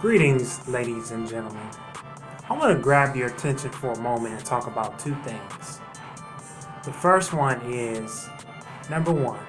Greetings, ladies and gentlemen. I want to grab your attention for a moment and talk about two things. The first one is, number one,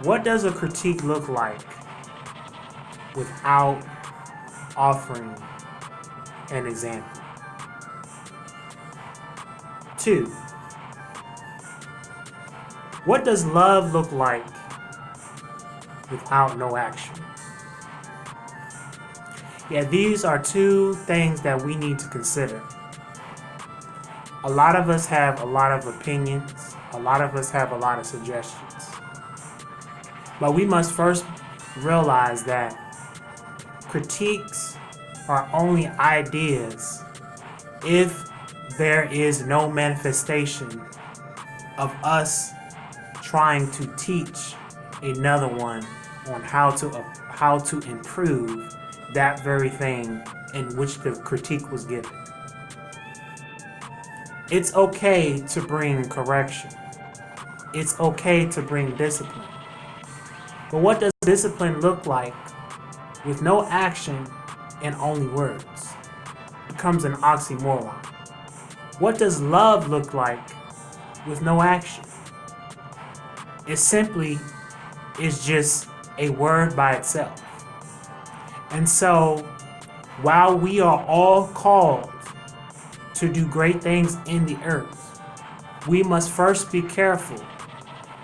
what does a critique look like without offering an example? Two, what does love look like without no action? Yeah, these are two things that we need to consider. A lot of us have a lot of opinions. A lot of us have a lot of suggestions. But we must first realize that critiques are only ideas if there is no manifestation of us trying to teach another one on how to improve that very thing in which the critique was given. It's okay to bring correction. It's okay to bring discipline. But what does discipline look like with no action and only words? It becomes an oxymoron. What does love look like with no action? It simply is just a word by itself. And so, while we are all called to do great things in the earth, we must first be careful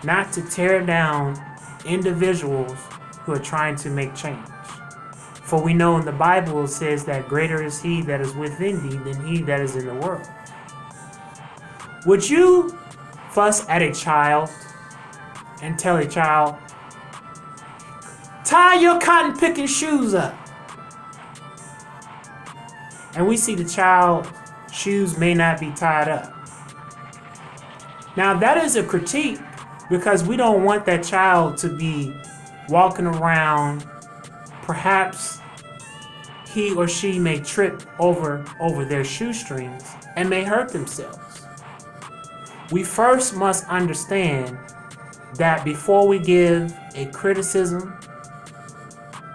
not to tear down individuals who are trying to make change. For we know in the Bible it says that greater is he that is within thee than he that is in the world. Would you fuss at a child and tell a child, tie your cotton picking shoes up? And we see the child's shoes may not be tied up. Now that is a critique because we don't want that child to be walking around. Perhaps he or she may trip over their shoestrings and may hurt themselves. We first must understand that before we give a criticism,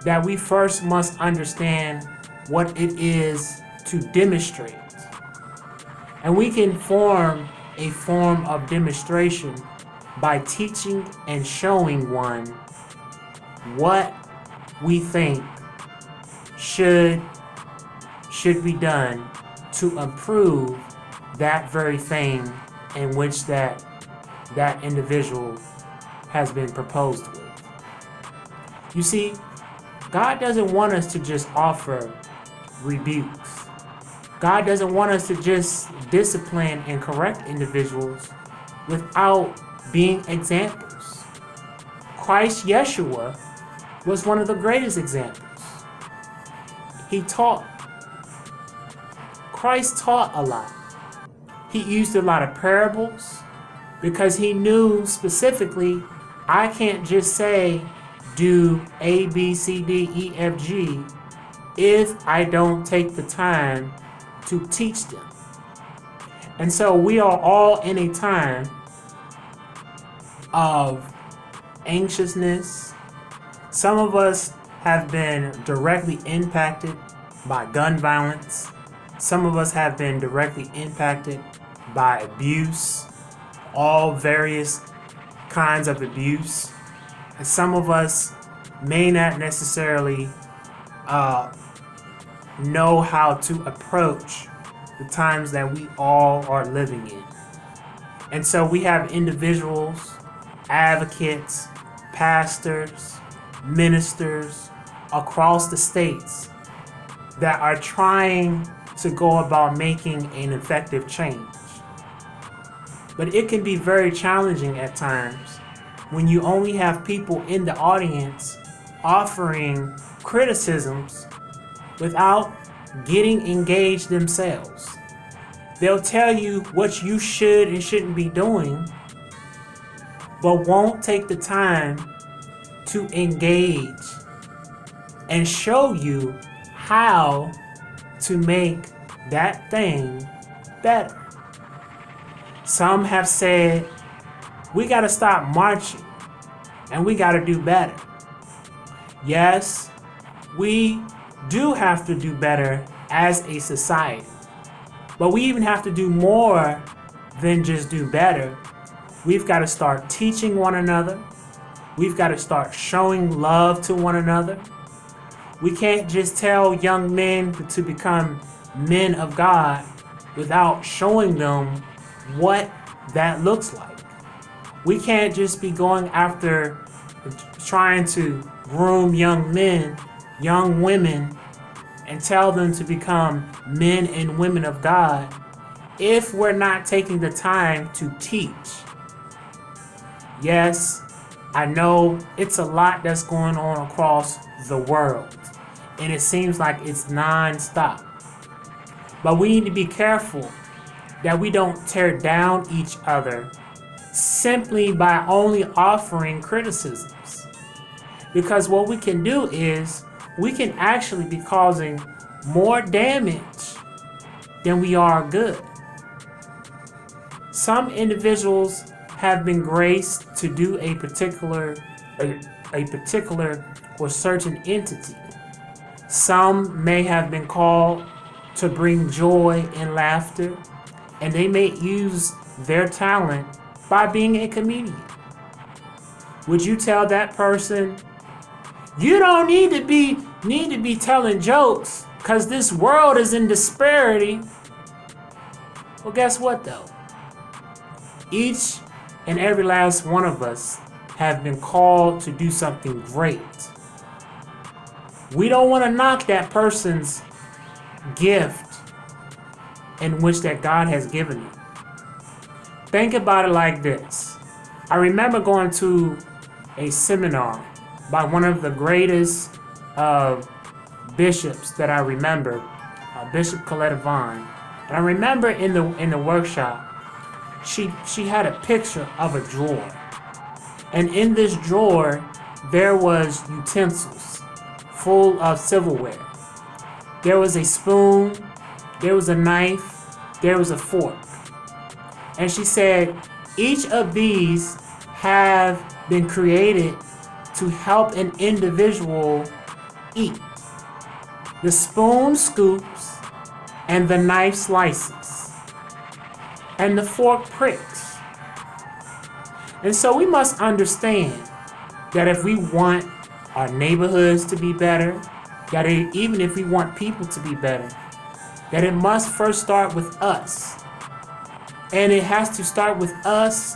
that we first must understand what it is to demonstrate. And we can form a form of demonstration by teaching and showing one what we think should be done to improve that very thing in which that individual has been proposed with. You see, God doesn't want us to just offer rebukes. God doesn't want us to just discipline and correct individuals without being examples. Christ Yeshua was one of the greatest examples. He taught. Christ taught a lot. He used a lot of parables because he knew specifically, I can't just say do A, B, C, D, E, F, G if I don't take the time to teach them. And so we are all in a time of anxiousness. Some of us have been directly impacted by gun violence. Some of us have been directly impacted by abuse, all various kinds of abuse. And some of us may not necessarily know how to approach the times that we all are living in. And so we have individuals, advocates, pastors, ministers across the states that are trying to go about making an effective change. But it can be very challenging at times when you only have people in the audience offering criticisms without getting engaged themselves. They'll tell you what you should and shouldn't be doing, but won't take the time to engage and show you how to make that thing better. Some have said, we got to stop marching and we got to do better. Yes, we do have to do better as a society, but we even have to do more than just do better. We've got to start teaching one another. We've got to start showing love to one another. We can't just tell young men to become men of God without showing them what that looks like. We can't just be going after trying to groom young men, young women, and tell them to become men and women of God if we're not taking the time to teach. Yes, I know it's a lot that's going on across the world, and it seems like it's non-stop. But we need to be careful that we don't tear down each other simply by only offering criticisms. Because what we can do is we can actually be causing more damage than we are good. Some individuals have been graced to do a particular or certain entity. Some may have been called to bring joy and laughter, and they may use their talent by being a comedian. Would you tell that person, you don't need to be telling jokes because this world is in disparity? Well, guess what though? Each and every last one of us have been called to do something great. We don't want to knock that person's gift in which that God has given you. Think about it like this. I remember going to a seminar by one of the greatest bishops that I remember, Bishop Coletta Vaughn. And I remember in the workshop, she had a picture of a drawer. And in this drawer, there was utensils full of silverware. There was a spoon, there was a knife, there was a fork. And she said, each of these have been created to help an individual eat. The spoon scoops, and the knife slices, and the fork pricks. And so we must understand that if we want our neighborhoods to be better, that even if we want people to be better, that it must first start with us. And it has to start with us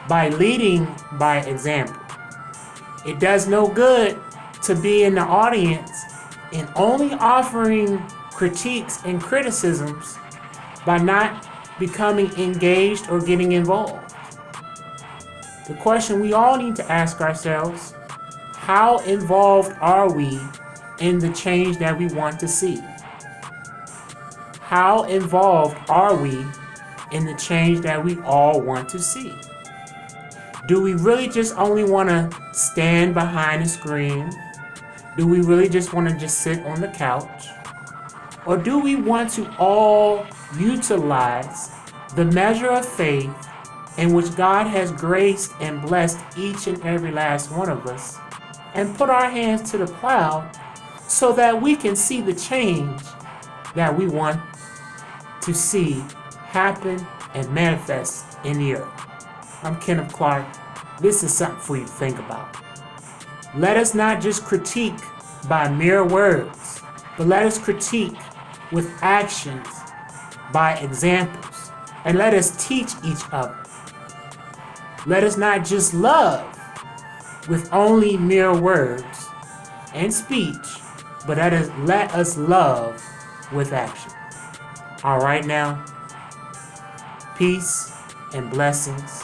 by leading by example. It does no good to be in the audience and only offering critiques and criticisms by not becoming engaged or getting involved. The question we all need to ask ourselves, how involved are we in the change that we want to see? How involved are we in the change that we all want to see? Do we really just only want to stand behind a screen? Do we really just want to just sit on the couch? Or do we want to all utilize the measure of faith in which God has graced and blessed each and every last one of us and put our hands to the plow so that we can see the change that we want to see happen and manifest in the earth? I'm Kenneth Clark. This is something for you to think about. Let us not just critique by mere words, but let us critique with actions, by examples, and let us teach each other. Let us not just love with only mere words and speech, but let us love with action. All right now, peace and blessings.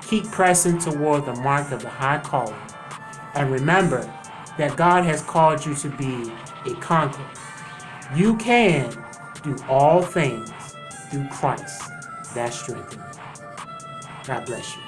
Keep pressing toward the mark of the high calling. And remember that God has called you to be a conqueror. You can do all things through Christ that strengthens you. God bless you.